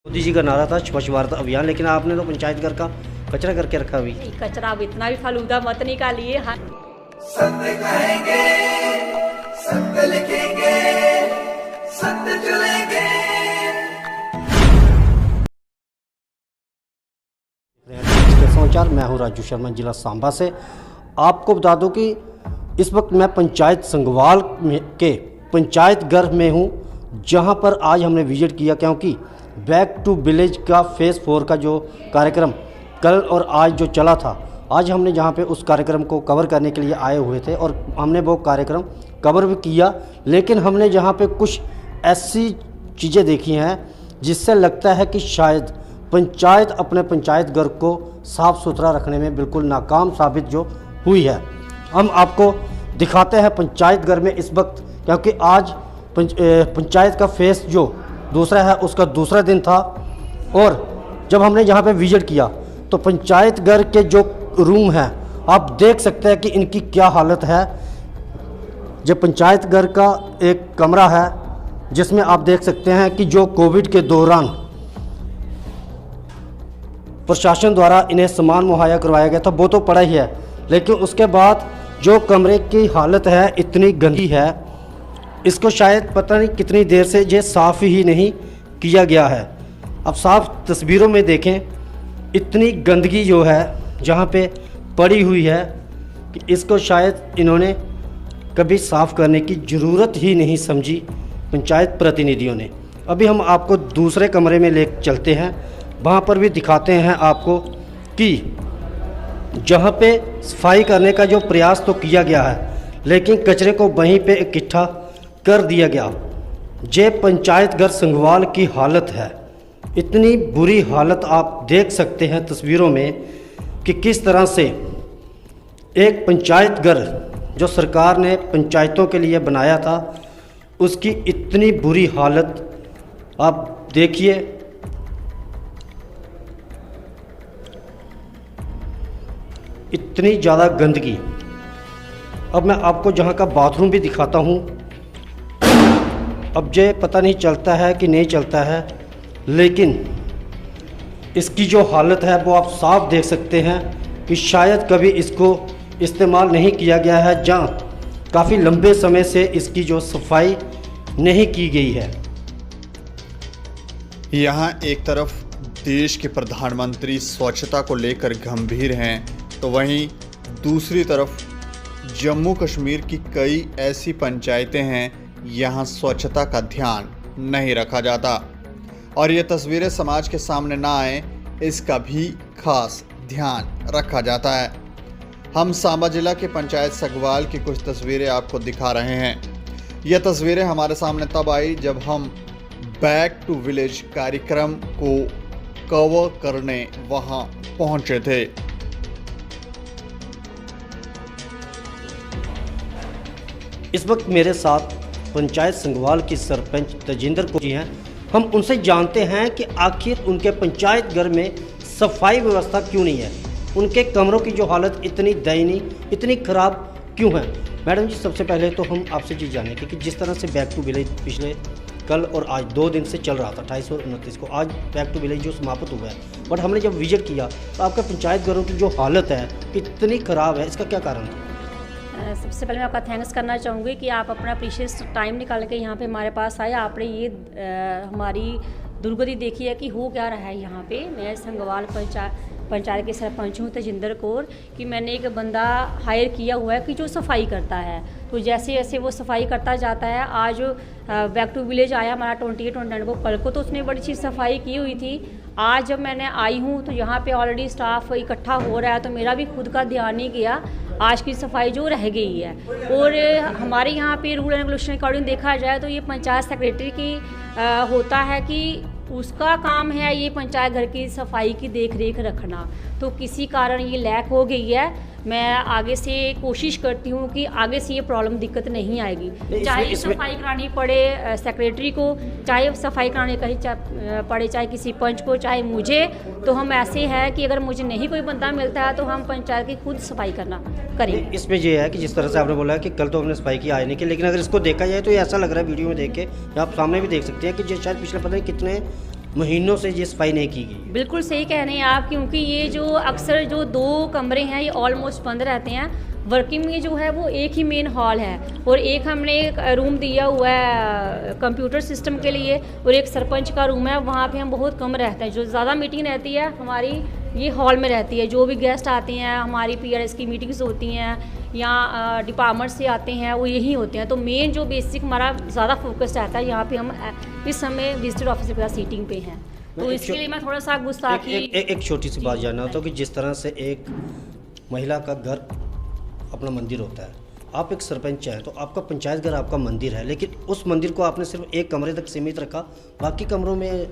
मोदी जी का नारा था स्वच्छ भारत अभियान, लेकिन आपने तो पंचायत घर का कचरा करके रखा अभी। कचरा अब इतना भी फालूदा मत निकालिए। हाँ, सत्य कहेंगे, सत्य लिखेंगे, सत्य चलेंगे। समाचार, मैं हूं राजू शर्मा, जिला सांबा से। आपको बता दूं कि इस वक्त मैं पंचायत संगवाल के पंचायत घर में हूं, जहां पर आज हमने विजिट किया, क्योंकि बैक टू विलेज का फेज़ 4 का जो कार्यक्रम कल और आज जो चला था, आज हमने जहां पे उस कार्यक्रम को कवर करने के लिए आए हुए थे और हमने वो कार्यक्रम कवर भी किया। लेकिन हमने जहां पे कुछ ऐसी चीज़ें देखी हैं जिससे लगता है कि शायद पंचायत अपने पंचायत घर को साफ़ सुथरा रखने में बिल्कुल नाकाम साबित जो हुई है। हम आपको दिखाते हैं पंचायत घर में इस वक्त, क्योंकि आज पंचायत का फेस जो दूसरा है उसका दूसरा दिन था। और जब हमने यहाँ पे विजिट किया तो पंचायत घर के जो रूम हैं, आप देख सकते हैं कि इनकी क्या हालत है। जब पंचायत घर का एक कमरा है जिसमें आप देख सकते हैं कि जो कोविड के दौरान प्रशासन द्वारा इन्हें सामान मुहैया करवाया गया था वो तो पड़ा ही है, लेकिन उसके बाद जो कमरे की हालत है इतनी गंदी है, इसको शायद पता नहीं कितनी देर से ये साफ़ ही नहीं किया गया है। अब साफ तस्वीरों में देखें, इतनी गंदगी जो है जहाँ पे पड़ी हुई है कि इसको शायद इन्होंने कभी साफ़ करने की ज़रूरत ही नहीं समझी पंचायत प्रतिनिधियों ने। अभी हम आपको दूसरे कमरे में ले चलते हैं, वहाँ पर भी दिखाते हैं आपको कि जहाँ पे सफाई करने का जो प्रयास तो किया गया है, लेकिन कचरे को वहीं पे इकट्ठा कर दिया गया। जे पंचायत घर संगवाल की हालत है, इतनी बुरी हालत आप देख सकते हैं तस्वीरों में कि किस तरह से एक पंचायत घर जो सरकार ने पंचायतों के लिए बनाया था, उसकी इतनी बुरी हालत आप देखिए। इतनी ज़्यादा गंदगी। अब मैं आपको जहाँ का बाथरूम भी दिखाता हूँ। अब ये पता नहीं चलता है कि नहीं चलता है, लेकिन इसकी जो हालत है वो आप साफ देख सकते हैं कि शायद कभी इसको इस्तेमाल नहीं किया गया है, जहाँ काफ़ी लंबे समय से इसकी जो सफाई नहीं की गई है। यहाँ एक तरफ देश के प्रधानमंत्री स्वच्छता को लेकर गंभीर हैं, तो वहीं दूसरी तरफ जम्मू कश्मीर की कई ऐसी पंचायतें हैं यहाँ स्वच्छता का ध्यान नहीं रखा जाता, और ये तस्वीरें समाज के सामने ना आए इसका भी खास ध्यान रखा जाता है। हम सांबा जिला के पंचायत संगवाल की कुछ तस्वीरें आपको दिखा रहे हैं। ये तस्वीरें हमारे सामने तब आई जब हम बैक टू विलेज कार्यक्रम को कवर करने वहाँ पहुँचे थे। इस वक्त मेरे साथ पंचायत संगवाल की सरपंच तजिंदर कौर जी हैं। हम उनसे जानते हैं कि आखिर उनके पंचायत घर में सफाई व्यवस्था क्यों नहीं है, उनके कमरों की जो हालत इतनी दयनीय, इतनी ख़राब क्यों है। मैडम जी, सबसे पहले तो हम आपसे चीज़ जानेंगे कि जिस तरह से बैक टू विलेज पिछले कल और आज 2 दिन से चल रहा था, 28 और 29 को, आज बैक टू विलेज जो समाप्त हुआ है, बट हमने जब विजिट किया तो आपके पंचायत घरों की जो हालत है इतनी ख़राब है, इसका क्या कारण था? सबसे पहले मैं आपका थैंक्स करना चाहूँगी कि आप अपना प्रीशियस टाइम निकाल के यहाँ पे हमारे पास आए। आपने ये हमारी दुर्गति देखी है कि हो क्या रहा है यहाँ पे। मैं संगवाल पंचायत के सरपंच हूँ तजिंदर कौर, कि मैंने एक बंदा हायर किया हुआ है कि जो सफाई करता है। तो जैसे जैसे वो सफाई करता जाता है, आज बैक टू विलेज आया हमारा 28-29 को, कल को तो उसने बड़ी चीज़ सफाई की हुई थी। आज जब मैंने आई हूँ तो यहाँ पे ऑलरेडी स्टाफ इकट्ठा हो रहा है, तो मेरा भी खुद का ध्यान नहीं गया आज की सफाई जो रह गई है। और हमारे यहाँ पे रूल एंड रेगुलेशन अकॉर्डिंग देखा जाए तो ये पंचायत सेक्रेटरी की होता है कि उसका काम है ये पंचायत घर की सफाई की देख रेख रखना। तो किसी कारण ये लैक हो गई है। मैं आगे से कोशिश करती हूँ कि आगे से ये प्रॉब्लम दिक्कत नहीं आएगी, चाहे सफाई करानी पड़े सेक्रेटरी को, चाहे सफाई करानी कहीं पड़े, चाहे किसी पंच को, चाहे मुझे। तो हम ऐसे हैं कि अगर मुझे नहीं कोई बंदा मिलता है तो हम पंचायत की खुद सफाई करना करेंगे। इसमें ये है कि जिस तरह से आपने बोला है कि कल तो हमने सफाई की, आए नहीं की, लेकिन अगर इसको देखा जाए तो ये ऐसा लग रहा है, वीडियो में देख के आप सामने भी देख सकते हैं कि जो शायद पिछले पता नहीं कितने महीनों से ये सफाई नहीं की गई। बिल्कुल सही कह रहे हैं आप, क्योंकि ये जो अक्सर जो 2 कमरे हैं ये ऑलमोस्ट बंद रहते हैं। वर्किंग में जो है वो एक ही मेन हॉल है और एक हमने रूम दिया हुआ है कंप्यूटर सिस्टम के लिए और एक सरपंच का रूम है, वहाँ पे हम बहुत कम रहते हैं। जो ज़्यादा मीटिंग रहती है हमारी ये हॉल में रहती है। जो भी गेस्ट आते हैं, हमारी PRS की मीटिंग्स होती हैं या डिपार्टमेंट से आते हैं, वो यही होते हैं। तो मेन जो बेसिक हमारा ज़्यादा फोकस रहता है, यहाँ पे हम इस समय विजिटर ऑफिसर के साथ सीटिंग पे हैं। तो इसके लिए मैं थोड़ा सा गुस्ताखी एक छोटी सी बात जानना होता है कि जिस तरह से एक महिला का घर अपना मंदिर होता है, आप एक सरपंच हैं तो आपका पंचायत घर आपका मंदिर है, लेकिन उस मंदिर को आपने सिर्फ एक कमरे तक सीमित रखा, बाकी कमरों में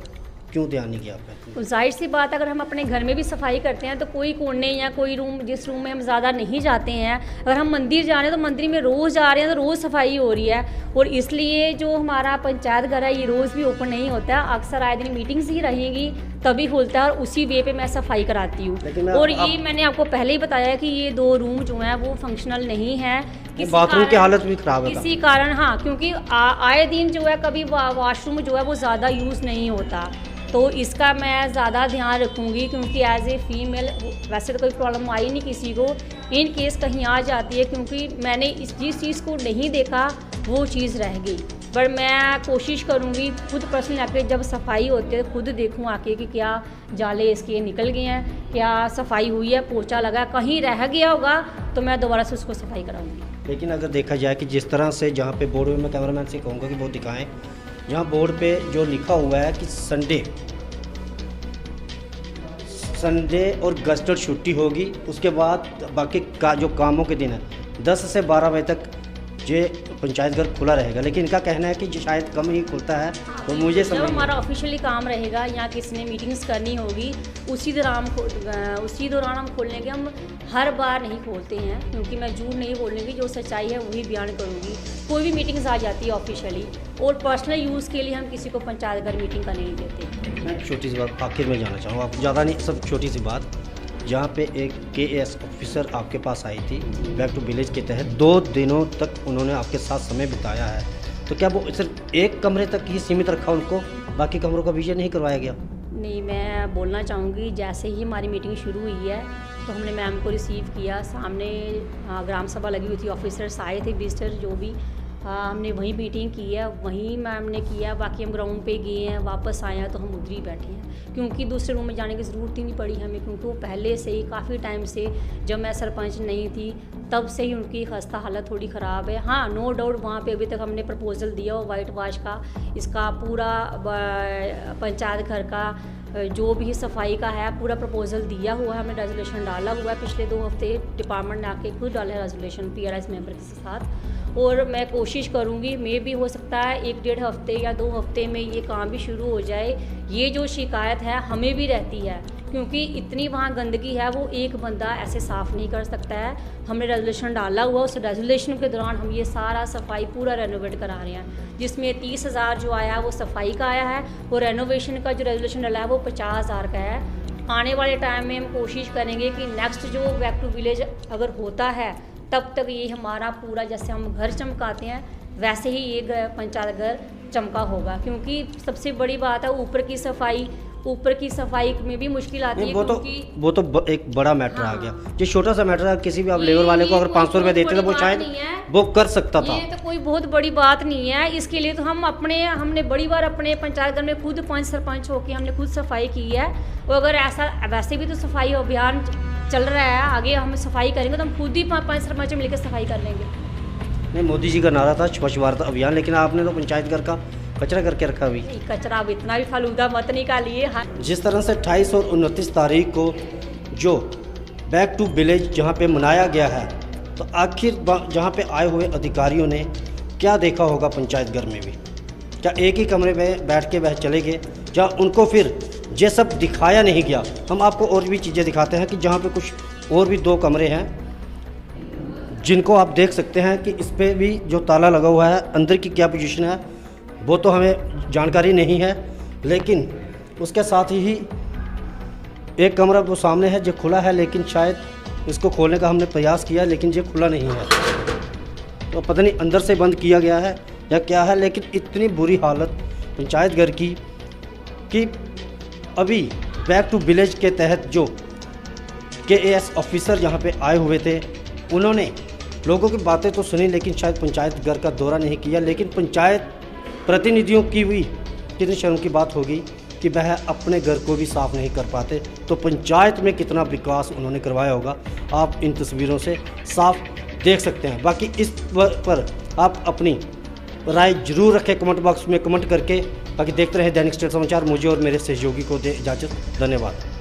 क्यों ध्यान नहीं किया आपने? तो जाहिर सी बात, अगर हम अपने घर में भी सफाई करते हैं तो कोई कोने या कोई रूम जिस रूम में हम ज़्यादा नहीं जाते हैं, अगर हम मंदिर जा रहे हैं तो मंदिर में रोज़ जा रहे हैं तो रोज़ सफाई हो रही है। और इसलिए जो हमारा पंचायत घर है ये रोज़ भी ओपन नहीं होता है, अक्सर आए दिन मीटिंग्स ही रहेंगी तभी खुलता है और उसी वे पे मैं सफाई कराती हूँ। और ये मैंने आपको पहले ही बताया कि ये 2 रूम जो हैं वो फंक्शनल नहीं है। बाथरूम की हालत भी खराब है किसी कारण, हाँ, क्योंकि आए दिन जो है कभी वाशरूम जो है वो ज़्यादा यूज़ नहीं होता, तो इसका मैं ज़्यादा ध्यान रखूँगी। क्योंकि एज ए फीमेल वैसे तो कोई प्रॉब्लम आई नहीं किसी को, इन केस कहीं आ जाती है, क्योंकि मैंने जिस चीज़ को नहीं देखा वो चीज़ रह गई। पर मैं कोशिश करूँगी खुद पर्सनली आके जब सफाई होती है खुद देखूँ आके कि क्या जाले इसके निकल गए हैं, क्या सफाई हुई है, पोछा लगा, कहीं रह गया होगा तो मैं दोबारा से उसको सफाई कराऊँगी। लेकिन अगर देखा जाए कि जिस तरह से जहाँ पे बोर्ड में, मैं कैमरामैन से कहूँगा कि वो दिखाएं, यहाँ बोर्ड पे जो लिखा हुआ है कि संडे और गस्टर छुट्टी होगी, उसके बाद बाकी का जो कामों के दिन है 10 से 12 बजे तक ये पंचायत घर खुला रहेगा। लेकिन इनका कहना है कि जो शायद कम ही खुलता है, तो मुझे जब हमारा ऑफिशियली काम रहेगा या किसी ने मीटिंग्स करनी होगी उसी दौरान हम खोलने के, हम हर बार नहीं खोलते हैं, क्योंकि मैं झूठ नहीं बोलूँगी, जो सच्चाई है वही बयान करूँगी। कोई भी मीटिंग्स आ जाती है ऑफिशियली, और पर्सनल यूज़ के लिए हम किसी को पंचायत घर मीटिंग करने नहीं देते। मैं छोटी सी बात आखिर में जाना चाहूँगा, आप ज़्यादा नहीं, सब छोटी सी बात, जहाँ पे एक KAS ऑफिसर आपके पास आई थी बैक टू विलेज के तहत, 2 दिनों तक उन्होंने आपके साथ समय बिताया है, तो क्या वो सिर्फ एक कमरे तक ही सीमित रखा उनको, बाकी कमरों का विजय नहीं करवाया गया? नहीं, मैं बोलना चाहूँगी, जैसे ही हमारी मीटिंग शुरू हुई है तो हमने मैम को रिसीव किया, सामने ग्राम सभा लगी हुई थी, ऑफिसर्स आए थे, विजिटर जो भी, हमने वहीं मीटिंग की है, वहीं मैम ने किया। बाकी हम ग्राउंड पे गए हैं, वापस आए हैं तो हम उधर ही बैठे हैं, क्योंकि दूसरे रूम में जाने की ज़रूरत ही नहीं पड़ी हमें, क्योंकि वो पहले से ही काफ़ी टाइम से, जब मैं सरपंच नहीं थी तब से ही उनकी खस्ता हालत थोड़ी ख़राब है। हाँ, नो डाउट वहाँ पे अभी तक हमने प्रपोजल दिया हो वाइट वाश का, इसका पूरा पंचायत घर का जो भी सफाई का है पूरा प्रपोजल दिया हुआ है, हमने रेजोल्यूशन डाला हुआ है। पिछले 2 हफ्ते डिपार्टमेंट ने आके खुद डाला है रेजोल्यूशन PRS मेंबर के साथ, और मैं कोशिश करूँगी, मे भी हो सकता है 1-1.5 हफ्ते या 2 हफ्ते में ये काम भी शुरू हो जाए। ये जो शिकायत है हमें भी रहती है, क्योंकि इतनी वहाँ गंदगी है, वो एक बंदा ऐसे साफ़ नहीं कर सकता है। हमने रेजोल्यूशन डाला हुआ, उस रेजोल्यूशन के दौरान हम ये सारा सफाई पूरा रेनोवेट करा रहे हैं, जिसमें 30,000 जो आया है वो सफाई का आया है, और रेनोवेशन का जो रेजोल्यूशन डाला है वो 50,000 का है। आने वाले टाइम में हम कोशिश करेंगे कि नेक्स्ट जो बैक टू विलेज अगर होता है तब तक ये हमारा पूरा, जैसे हम घर चमकाते हैं वैसे ही ये पंचायत घर चमका होगा, क्योंकि सबसे बड़ी बात है ऊपर की सफाई में भी मुश्किल आती है, वो तो एक बड़ा मैटर आ गया। ये छोटा सा मैटर है, किसी भी आप लेबर वाले को अगर 500 रुपये देते तो वो शायद वो कर सकता था। ये तो कोई बहुत बड़ी बात नहीं है। इसके लिए तो हमने बड़ी बार अपने पंचायत घर में खुद 5 सरपंच होकर हमने खुद सफाई की है, और अगर ऐसा वैसे भी तो सफाई अभियान चल रहा है, आगे हम सफाई करेंगे तो हम खुद ही 5 सरपंच मिलकर सफाई कर लेंगे। नहीं, मोदी जी का नारा था स्वच्छ भारत अभियान, लेकिन आपने तो पंचायत घर का कचरा करके रखा अभी। कचरा अब इतना भी फालूदा मत निकालिए। हाँ, जिस तरह से 28 और 29 तारीख को जो बैक टू विलेज जहाँ पे मनाया गया है, तो आखिर जहाँ पे आए हुए अधिकारियों ने क्या देखा होगा पंचायत घर में भी? क्या एक ही कमरे में बैठ के वह चले गए, जहाँ उनको फिर ये सब दिखाया नहीं गया? हम आपको और भी चीज़ें दिखाते हैं कि जहाँ पे कुछ और भी 2 कमरे हैं जिनको आप देख सकते हैं कि इस पर भी जो ताला लगा हुआ है, अंदर की क्या पोजीशन है वो तो हमें जानकारी नहीं है, लेकिन उसके साथ ही एक कमरा वो सामने है जो खुला है, लेकिन शायद इसको खोलने का हमने प्रयास किया लेकिन ये खुला नहीं है, तो पता नहीं अंदर से बंद किया गया है या क्या है। लेकिन इतनी बुरी हालत पंचायत घर की कि अभी बैक टू विलेज के तहत जो KAS ऑफिसर यहाँ पे आए हुए थे, उन्होंने लोगों की बातें तो सुनी, लेकिन शायद पंचायत घर का दौरा नहीं किया। लेकिन पंचायत प्रतिनिधियों की भी कितनी शर्म की बात होगी कि वह अपने घर को भी साफ़ नहीं कर पाते, तो पंचायत में कितना विकास उन्होंने करवाया होगा आप इन तस्वीरों से साफ देख सकते हैं। बाकी इस पर आप अपनी राय जरूर रखें कमेंट बॉक्स में कमेंट करके। बाकी देखते रहे दैनिक स्टेट समाचार। मुझे और मेरे सहयोगी को दे इजाज़त। धन्यवाद।